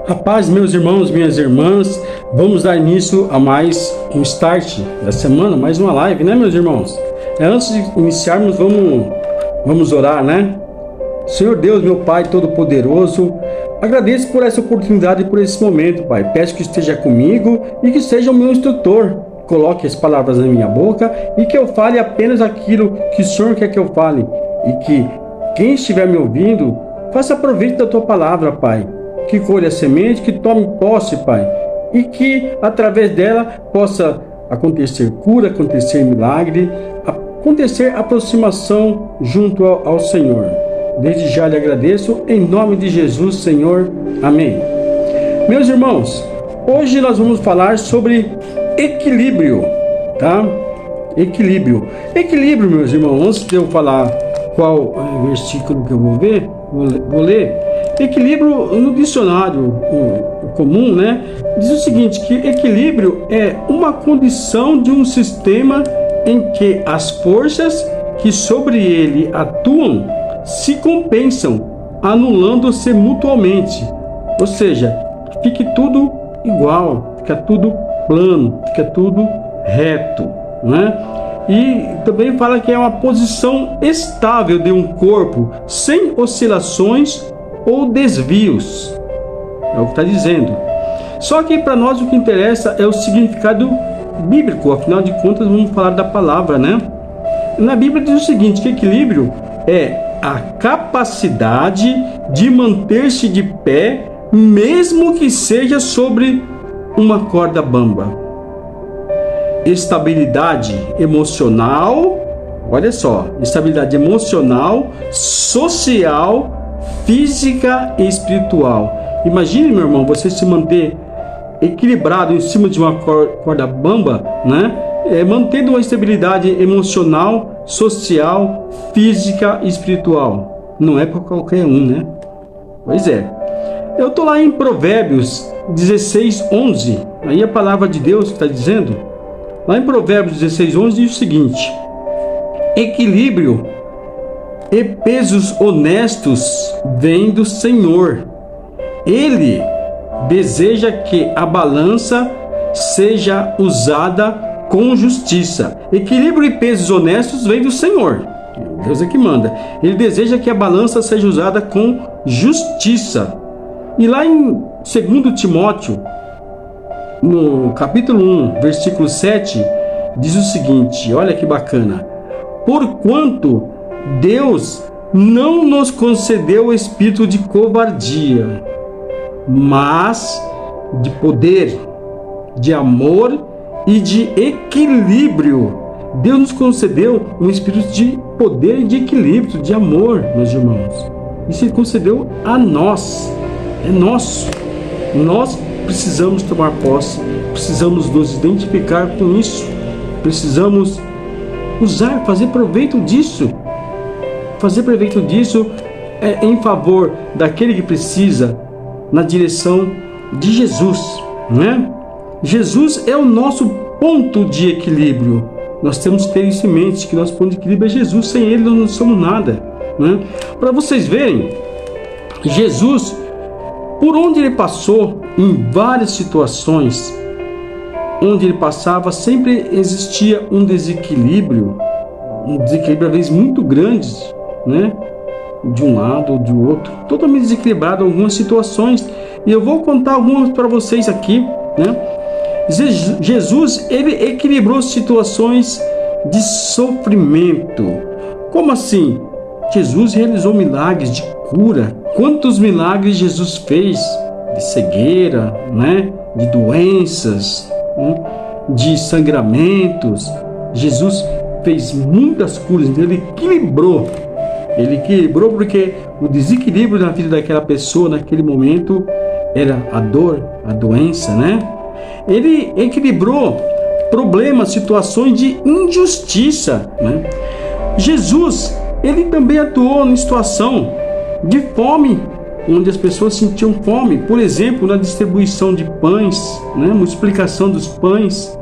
A paz, meus irmãos, minhas irmãs, vamos dar início a mais um start da semana, mais uma live, né, meus irmãos? Antes de iniciarmos, vamos orar, né? Senhor Deus, meu Pai Todo-Poderoso, agradeço por essa oportunidade e por esse momento, Pai. Peço que esteja comigo e que seja o meu instrutor. Coloque as palavras na minha boca e que eu fale apenas aquilo que o Senhor quer que eu fale. E que quem estiver me ouvindo, faça proveito da Tua palavra, Pai. Que colhe a semente, que tome posse, Pai. E que através dela possa acontecer cura, acontecer milagre, acontecer aproximação junto ao Senhor. Desde já lhe agradeço, em nome de Jesus, Senhor. Amém. Meus irmãos, hoje nós vamos falar sobre equilíbrio, tá? Equilíbrio, meus irmãos. Antes de eu falar qual versículo que eu vou ler. Equilíbrio no dicionário comum, né? Diz o seguinte, que equilíbrio é uma condição de um sistema em que as forças que sobre ele atuam se compensam, anulando-se mutuamente. Ou seja, fique tudo igual, fica tudo plano, fica tudo reto, né? E também fala que é uma posição estável de um corpo, sem oscilações ou desvios. É o que está dizendo. Só que para nós o que interessa é o significado bíblico. Afinal de contas, vamos falar da palavra, né? Na Bíblia diz o seguinte, que equilíbrio é a capacidade de manter-se de pé, mesmo que seja sobre uma corda bamba. Estabilidade emocional, olha só, estabilidade emocional, social, física e espiritual. Imagine, meu irmão, você se manter equilibrado em cima de uma corda bamba, né? Mantendo uma estabilidade emocional, social, física e espiritual. Não é para qualquer um, né? Pois é. Eu estou lá em Provérbios 16:11. Aí a palavra de Deus está dizendo. Lá em Provérbios 16:11 diz o seguinte: equilíbrio e pesos honestos vêm do Senhor. Ele deseja que a balança seja usada com justiça. Equilíbrio e pesos honestos vêm do Senhor. Deus é que manda. Ele deseja que a balança seja usada com justiça. E lá em 2 Timóteo, no capítulo 1, versículo 7, diz o seguinte, olha que bacana: porquanto Deus não nos concedeu o espírito de covardia, mas de poder, de amor e de equilíbrio. Deus nos concedeu um espírito de poder e de equilíbrio, de amor, meus irmãos. Isso Ele concedeu a nós. É nosso. Nós precisamos tomar posse, precisamos nos identificar com isso, precisamos usar, fazer proveito disso. Fazer proveito disso em favor daquele que precisa, na direção de Jesus, né? Jesus é o nosso ponto de equilíbrio. Nós temos que ter isso em mente, que nosso ponto de equilíbrio é Jesus. Sem Ele nós não somos nada, né? Para vocês verem, Jesus, por onde Ele passou, em várias situações, onde Ele passava, sempre existia um desequilíbrio às vezes muito grande, né? De um lado ou de outro, totalmente desequilibrado em algumas situações. E eu vou contar algumas para vocês aqui, né? Jesus, Ele equilibrou situações de sofrimento. Como assim? Jesus realizou milagres de cura. Quantos milagres Jesus fez? De cegueira, né? De doenças, né? De sangramentos. Jesus fez muitas curas. Então Ele equilibrou. Ele equilibrou porque o desequilíbrio na vida daquela pessoa naquele momento era a dor, a doença, né? Ele equilibrou problemas, situações de injustiça, né? Jesus, Ele também atuou em situação de fome, onde as pessoas sentiam fome. Por exemplo, na distribuição de pães, né? Multiplicação dos pães,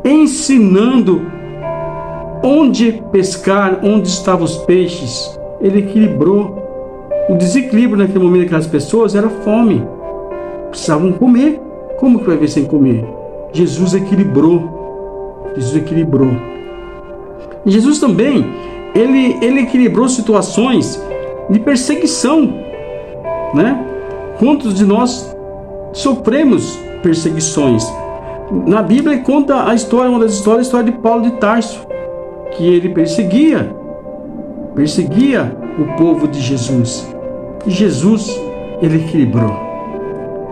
ensinando onde pescar, onde estavam os peixes. Ele equilibrou. O desequilíbrio naquele momento daquelas pessoas era fome. precisavam comer. Como que vai ver sem comer? Jesus equilibrou. Jesus equilibrou. E Jesus também, ele equilibrou situações de perseguição, né? Quantos de nós sofremos perseguições? Na Bíblia conta a história, uma das histórias, a história de Paulo de Tarso, que ele perseguia o povo de Jesus. E Jesus, ele equilibrou.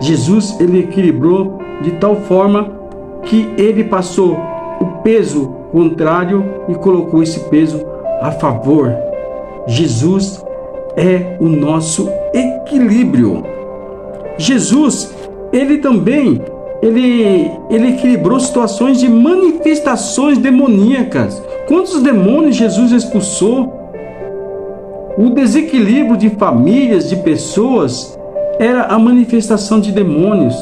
Jesus, ele equilibrou de tal forma que ele passou o peso contrário e colocou esse peso a favor. Jesus é o nosso equilíbrio. Jesus, ele também, ele equilibrou situações de manifestações demoníacas. Quantos demônios Jesus expulsou? O desequilíbrio de famílias, de pessoas, era a manifestação de demônios,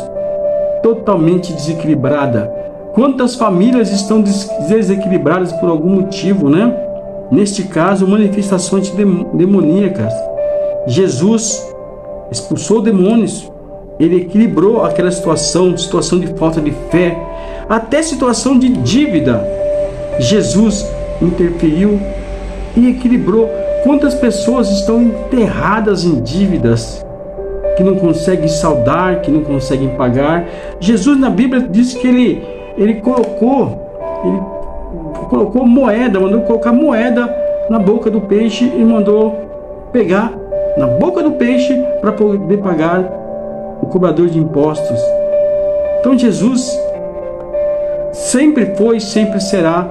totalmente desequilibrada. Quantas famílias estão desequilibradas por algum motivo, né? Neste caso, manifestações demoníacas. Jesus expulsou demônios. Ele equilibrou aquela situação de falta de fé, até situação de dívida. Jesus interferiu e equilibrou. Quantas pessoas estão enterradas em dívidas, que não conseguem saldar, que não conseguem pagar? Jesus na Bíblia diz que ele colocou moeda, mandou colocar moeda na boca do peixe e mandou pegar na boca do peixe para poder pagar o cobrador de impostos. Então Jesus sempre foi e sempre será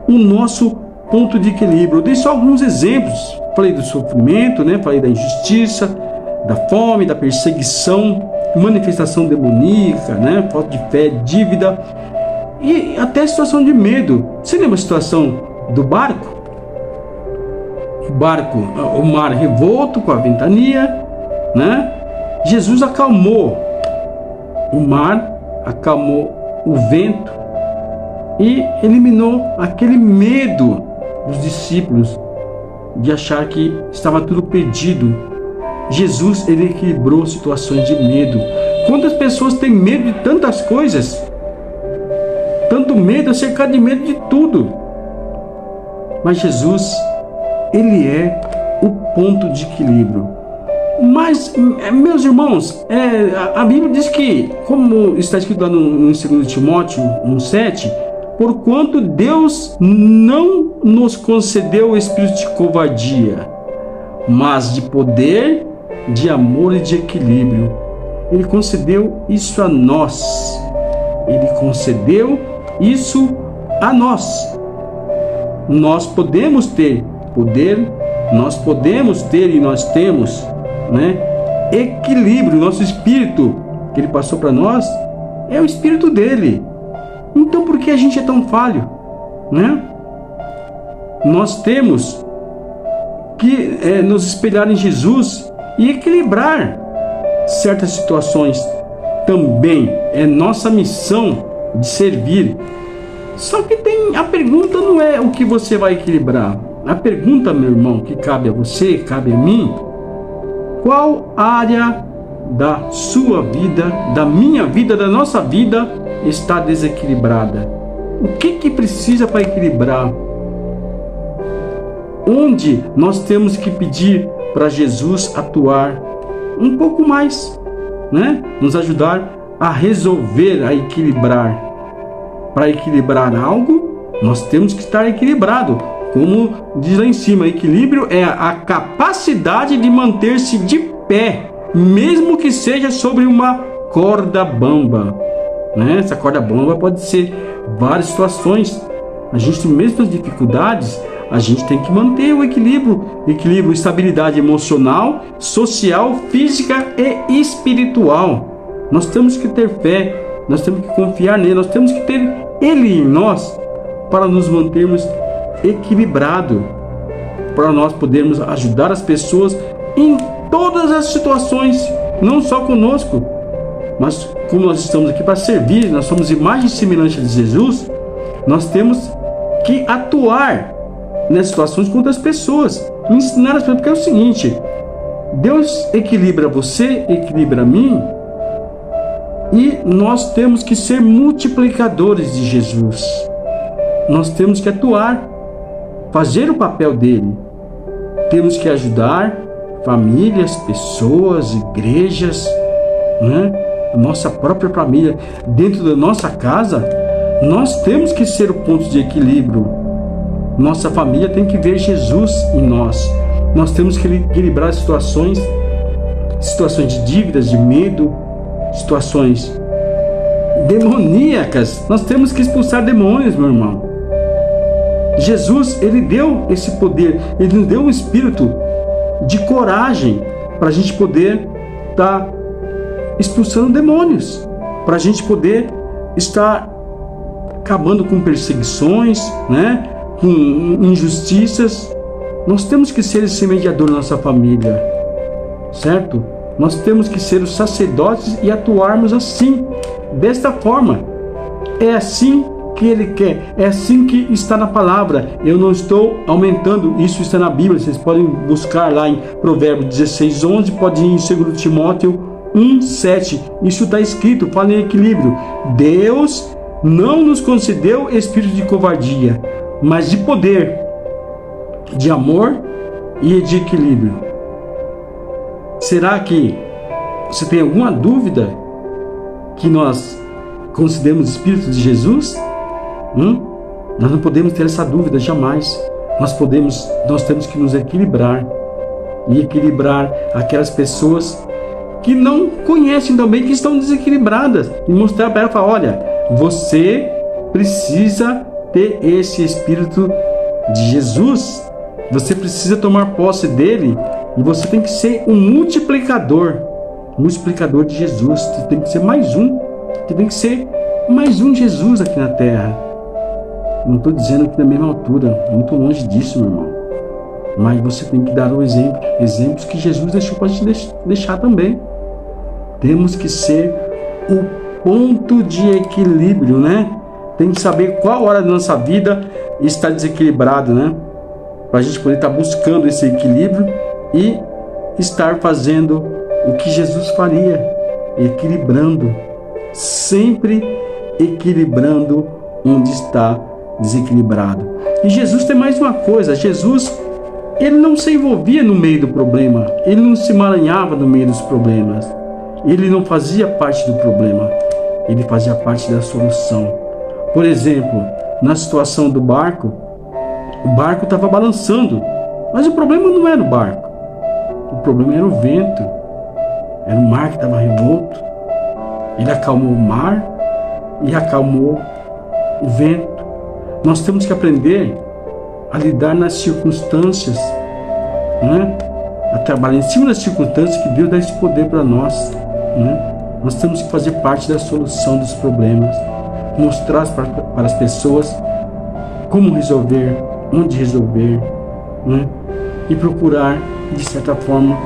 o nosso ponto de equilíbrio. Eu dei só alguns exemplos. Falei do sofrimento, né? Falei da injustiça, da fome, da perseguição, manifestação demoníaca, né? Falta de fé, dívida e até a situação de medo. Você lembra a situação do barco? O mar revolto com a ventania, né? Jesus acalmou o mar, acalmou o vento e eliminou aquele medo dos discípulos de achar que estava tudo perdido. Jesus, ele equilibrou situações de medo. Quantas pessoas têm medo de tantas coisas? Tanto medo, cercado de medo de tudo. Mas Jesus, ele é o ponto de equilíbrio. Mas, meus irmãos, a Bíblia diz que, como está escrito lá no 2 Timóteo 1,7, porquanto Deus não nos concedeu o espírito de covardia, mas de poder, de amor e de equilíbrio. Ele concedeu isso a nós. Ele concedeu isso a nós. Nós podemos ter poder, nós podemos ter e nós temos, né, equilíbrio. Nosso espírito que ele passou para nós é o espírito dele. Então por que a gente é tão falho, né? Nós temos que nos espelhar em Jesus e equilibrar certas situações. Também é nossa missão de servir. Só que a pergunta não é o que você vai equilibrar. A pergunta, meu irmão, que cabe a você, cabe a mim: qual área da sua vida, da minha vida, da nossa vida está desequilibrada? O que precisa para equilibrar? Onde nós temos que pedir para Jesus atuar um pouco mais, né? Nos ajudar a resolver, a equilibrar. Para equilibrar algo, nós temos que estar equilibrado. Como diz lá em cima, equilíbrio é a capacidade de manter-se de pé, mesmo que seja sobre uma corda bamba, né? Essa corda bamba pode ser várias situações. A gente tem mesmo as dificuldades, a gente tem que manter o equilíbrio, estabilidade emocional, social, física e espiritual. Nós temos que ter fé, nós temos que confiar nele, nós temos que ter ele em nós para nos mantermos equilibrados, para nós podermos ajudar as pessoas em todas as situações, não só conosco, mas como nós estamos aqui para servir, nós somos imagem e semelhança de Jesus, nós temos que atuar nas situações com outras pessoas, ensinar as pessoas, porque é o seguinte: Deus equilibra você, equilibra a mim, E nós temos que ser multiplicadores de Jesus. Nós temos que atuar, fazer o papel dele. Temos que ajudar famílias, pessoas, igrejas, né? A nossa própria família, dentro da nossa casa, nós temos que ser o ponto de equilíbrio. Nossa família tem que ver Jesus em nós. Nós temos que equilibrar situações de dívidas, de medo, situações demoníacas. Nós temos que expulsar demônios, meu irmão. Jesus, ele deu esse poder, ele nos deu um espírito de coragem para a gente poder estar expulsando demônios, para a gente poder estar acabando com perseguições, né? Com injustiças. Nós temos que ser esse mediador na nossa família, certo? Nós temos que ser os sacerdotes e atuarmos assim, desta forma. É assim que ele quer, é assim que está na palavra. Eu não estou aumentando, isso está na Bíblia. Vocês podem buscar lá em Provérbios 16:11, pode ir em 2 Timóteo 1:7. Isso está escrito, fala em equilíbrio. Deus não nos concedeu espírito de covardia, mas de poder, de amor e de equilíbrio. Será que você tem alguma dúvida que nós concedemos o Espírito de Jesus? Nós não podemos ter essa dúvida jamais. Nós temos que nos equilibrar e equilibrar aquelas pessoas que não conhecem também, que estão desequilibradas, e mostrar para ela, falar, olha, você precisa ter esse Espírito de Jesus, você precisa tomar posse dele, e você tem que ser um multiplicador de Jesus. Você tem que ser mais um, você tem que ser mais um Jesus aqui na terra. Não estou dizendo que na mesma altura, muito longe disso, meu irmão, mas você tem que dar o exemplo, exemplos que Jesus deixou para te deixar também. Temos que ser o ponto de equilíbrio, né? Tem que saber qual hora da nossa vida está desequilibrado, né? Para a gente poder estar buscando esse equilíbrio e estar fazendo o que Jesus faria, equilibrando, sempre equilibrando onde está desequilibrado. E Jesus tem mais uma coisa, Jesus, ele não se envolvia no meio do problema, ele não se emaranhava no meio dos problemas, ele não fazia parte do problema, ele fazia parte da solução. Por exemplo, na situação do barco, o barco estava balançando, mas o problema não era o barco, o problema era o vento, era o mar que estava revolto. Ele acalmou o mar e acalmou o vento. Nós temos que aprender a lidar nas circunstâncias, né? A trabalhar em cima das circunstâncias que Deus dá esse poder para nós, né? Nós temos que fazer parte da solução dos problemas, mostrar para as pessoas como resolver, onde resolver, né? E procurar, de certa forma,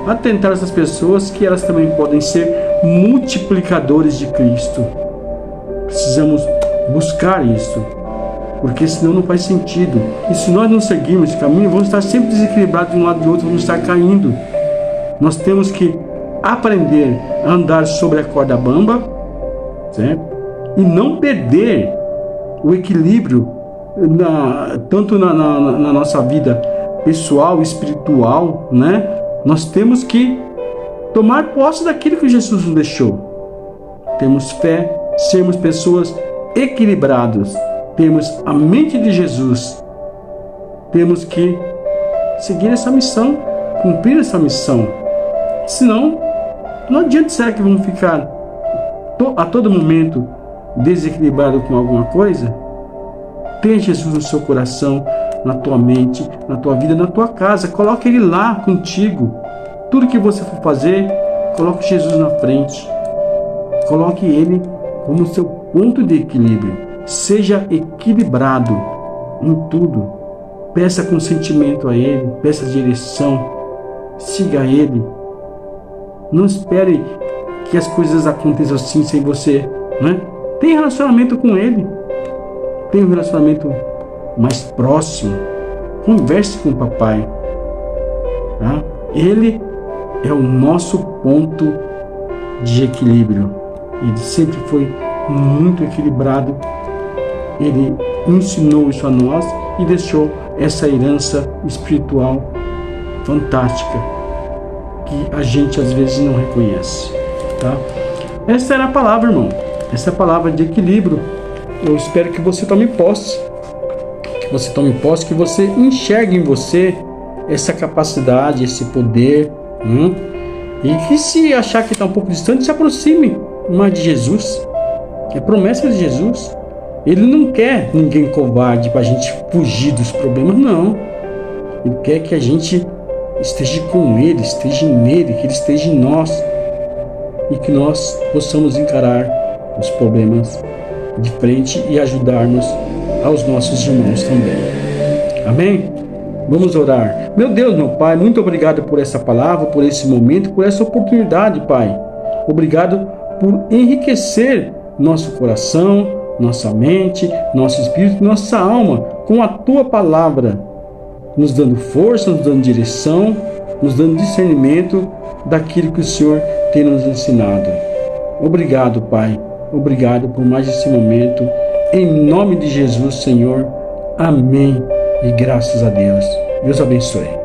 atentar essas pessoas que elas também podem ser multiplicadores de Cristo. Precisamos buscar isso, porque senão não faz sentido. E se nós não seguirmos esse caminho, vamos estar sempre desequilibrados de um lado e do outro, vamos estar caindo. Nós temos que aprender a andar sobre a corda bamba, certo? E não perder o equilíbrio tanto na nossa vida pessoal, espiritual, né? Nós temos que tomar posse daquilo que Jesus nos deixou. Temos fé, sermos pessoas equilibradas, temos a mente de Jesus, temos que seguir essa missão, cumprir essa missão. Senão, não adianta. Será que vamos ficar a todo momento desequilibrado com alguma coisa? Tenha Jesus no seu coração, na tua mente, na tua vida, na tua casa. Coloque Ele lá contigo. Tudo que você for fazer, coloque Jesus na frente. Coloque Ele como seu ponto de equilíbrio. Seja equilibrado em tudo. Peça consentimento a Ele, peça direção. Siga Ele. Não espere que as coisas aconteçam assim sem você, né? Tenha relacionamento com Ele. Tenha um relacionamento mais próximo. Converse com o papai, tá? Ele é o nosso ponto de equilíbrio. Ele sempre foi muito equilibrado. Ele ensinou isso a nós e deixou essa herança espiritual fantástica que a gente às vezes não reconhece, tá? Essa era a palavra, irmão. Essa é a palavra de equilíbrio. Eu espero que você tome posse. Que você enxergue em você essa capacidade, esse poder, e que se achar que está um pouco distante, se aproxime mais de Jesus. É promessa de Jesus. Ele não quer ninguém covarde para a gente fugir dos problemas, não. Ele quer que a gente esteja com Ele, esteja nele, que Ele esteja em nós e que nós possamos encarar os problemas de frente e ajudarmos aos nossos irmãos também. Amém? Vamos orar. Meu Deus, meu Pai, muito obrigado por essa palavra, por esse momento, por essa oportunidade, Pai. Obrigado por enriquecer nosso coração, nossa mente, nosso espírito, nossa alma com a Tua palavra, nos dando força, nos dando direção, nos dando discernimento daquilo que o Senhor tem nos ensinado. Obrigado, Pai. Obrigado por mais esse momento. Em nome de Jesus, Senhor. Amém. E graças a Deus. Deus abençoe.